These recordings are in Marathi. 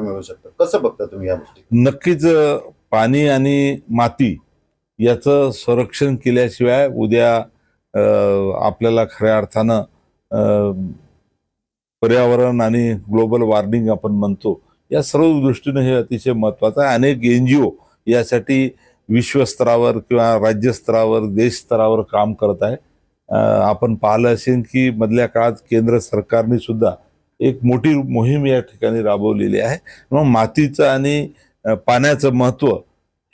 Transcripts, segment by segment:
मिळू शकतं. कसं बघता तुम्ही या गोष्टी? नक्कीच पाणी आणि माती याचं संरक्षण केल्याशिवाय उद्या आपल्याला खऱ्या अर्थानं पर्यावरण आणि ग्लोबल वॉर्मिंग आपण म्हणतो, या सर्व दृष्टीने हे अतिशय महत्त्वाचं आहे. अनेक NGO यासाठी विश्वस्तरावर किंवा राज्यस्तरावर देश स्तरावर काम करत आहे. आपण पाहिलं असेल की मधल्या काळात केंद्र सरकारने सुद्धा एक मोठी मोहीम या ठिकाणी राबवलेली आहे. मग मातीचं आणि पाण्याचं महत्त्व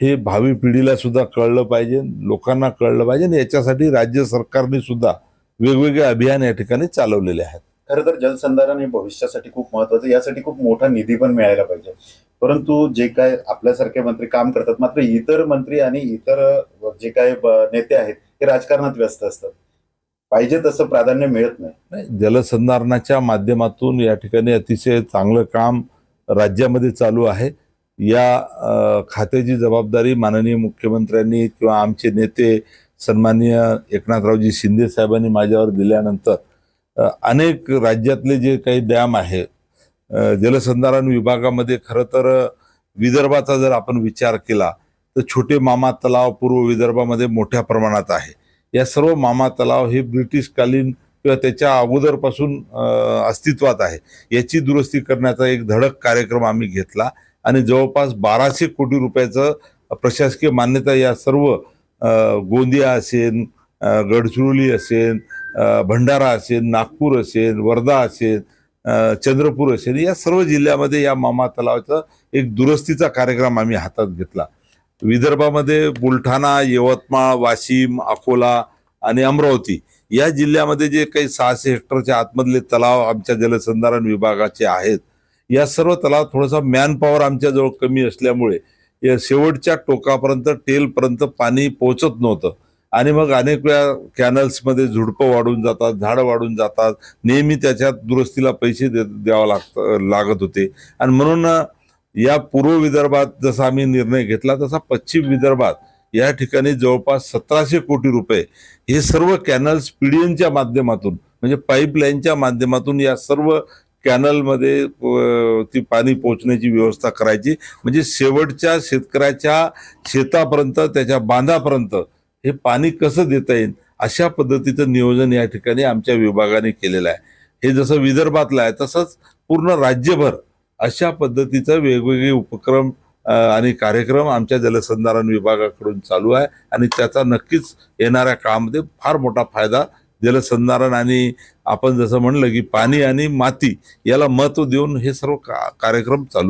हे भावी पिढीला सुद्धा कळलं पाहिजे, लोकांना कळलं पाहिजे आणि याच्यासाठी राज्य सरकारने सुद्धा वेगवेगळे अभियान या ठिकाणी चालवलेले आहेत. खरं तर जलसंधारण हे भविष्यासाठी खूप महत्वाचं, यासाठी खूप मोठा निधी पण मिळायला पाहिजे. परंतु जे काय आपल्यासारखे मंत्री काम करतात, मात्र इतर मंत्री आणि इतर जे काय नेते आहेत ते राजकारणात व्यस्त असतात. पाहिजे तसं प्राधान्य मिळत नाही. नाही, जलसंधारणाच्या माध्यमातून या ठिकाणी अतिशय चांगलं काम राज्यामध्ये चालू आहे. या खात्याची जबाबदारी माननीय मुख्यमंत्र्यांनी किंवा आमचे नेते सन्माननीय एकनाथरावजी शिंदे साहेबांनी माझ्यावर दिल्यानंतर अनेक राज्यातले जे काही डॅम आहे जलसंधारण विभागामध्ये, खरं तर विदर्भाचा जर आपण विचार केला तर छोटे मामा तलाव पूर्व विदर्भामध्ये मोठ्या प्रमाणात आहे. या सर्व मामा तलाव हे ब्रिटिशकालीन किंवा त्याच्या अगोदरपासून अस्तित्वात आहे. याची दुरुस्ती करण्याचा एक धडक कार्यक्रम आम्ही घेतला आणि जवळपास 1200 कोटी रुपयाचं प्रशासकीय मान्यता या सर्व गोंदिया असेल, गडचिरोली असेल, भंडारा असेल, नागपूर असेल, वर्धा असेल, चंद्रपूर असेल, या सर्व जिल्ह्यामध्ये या मामा तलावाचा एक दुरुस्तीचा कार्यक्रम आम्ही हातात घेतला. विदर्भामध्ये बुलढाणा, यवतमाळ, वाशिम, अकोला आणि अमरावती या जिल्ह्यामध्ये जे काही 600 हेक्टरच्या आतमधले तलाव आमच्या जलसंधारण विभागाचे आहेत, या सर्व तलाव थोडासा मॅन पॉवर आमच्याजवळ कमी असल्यामुळे या शेवटच्या टोकापर्यंत टेलपर्यंत पाणी पोहोचत नव्हतं आणि मग अनेक वेळा कॅनल्समध्ये झुडपं वाढून जातात, झाडं वाढून जातात, नेहमी त्याच्यात दुरुस्तीला पैसे द्यावं लागत होते. आणि म्हणून या पूर्व विदर्भात जसा आम्ही निर्णय घेतला तसा पश्चिम विदर्भात या ठिकाणी जवळपास 1700 कोटी रुपये हे सर्व कॅनल्स PDNच्या माध्यमातून म्हणजे पाईपलाईनच्या माध्यमातून या सर्व कॅनलमध्ये ती पाणी पोहोचण्याची व्यवस्था करायची, म्हणजे शेवटच्या शेतकऱ्याच्या शेतापर्यंत त्याच्या बांधापर्यंत हे पाणी कसं देता येईल अशा पद्धतीचं नियोजन या ठिकाणी आमच्या विभागाने केलेलं आहे. हे जसं विदर्भातलं आहे तसंच पूर्ण राज्यभर अशा पद्धतीचं वेगवेगळे उपक्रम आणि कार्यक्रम आमच्या जलसंधारण विभागाकडून चालू आहे आणि त्याचा नक्कीच येणाऱ्या काळामध्ये फार मोठा फायदा जलसंधारण आणि आपण जसं म्हणलं की पाणी आणि माती याला महत्त्व देऊन हे सर्व कार्यक्रम चालू आहे.